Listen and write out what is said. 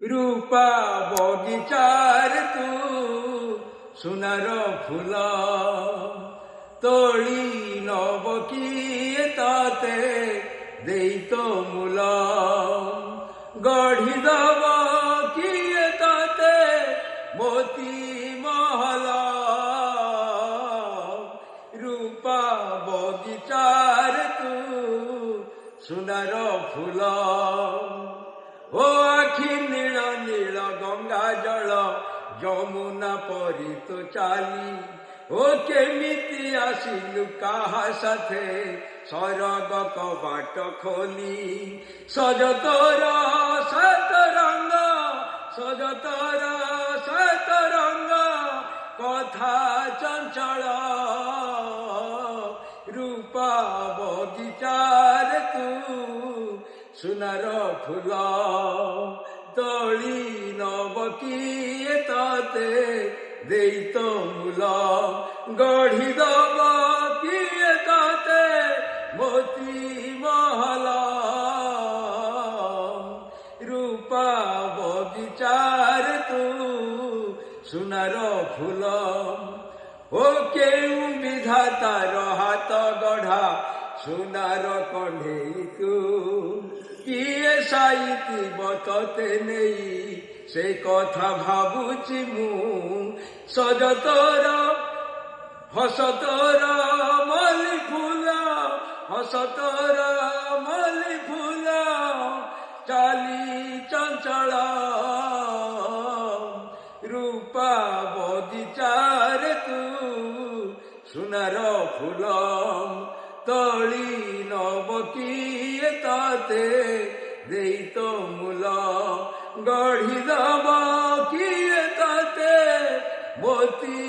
রূপা বগিচার তু সোনার ফুল তোଳି নব কিଏ তাতে দেই তো মূল গঢ়িদব কিଏ তাতে মোতি মহল রূপা বগিচার তু সোনার ফুল ও আখি নীଳ নীଳ গঙ্গা জଳ যমুনা পରି তো চালি ও কেমিতি আসিলু কাহা সাথে স্বর্গ কবাଟ খোলি সজ তোর শ্বেত রঙ্গ সজ তোর শ্বেত রঙ্গ কথা চঞ্চল রূপা বগিচার তু সোনার ফুল তোଳି নব কিଏ তাতে দেই তো মূল গঢ়িদব কিଏ তাতে মোতি মহল রূপা বগিচার তু সোনার ফুল ও কেউ বিধাতার হাত গঢ়া সোনার কଣ୍ଢେଇ তু কিଏ ସାଇତିବ ତତେ ନେଇ ସେ କଥା ଭାବୁଛି ମୁଁ ସଜ ତୋର ହସ ତୋର ମଲ୍ଲି ଫୁଲ ହସ ତୋର ମଲ୍ଲି ଫୁଲ ଚାଲି ଚଞ୍ଚଳ ରୂପା ବଗିଚାରେ ତୁ সোনার ফুল তোଳି নব কিଏ তাতে দেই তো মূল গঢ়িদব কিଏ তাতে মোতি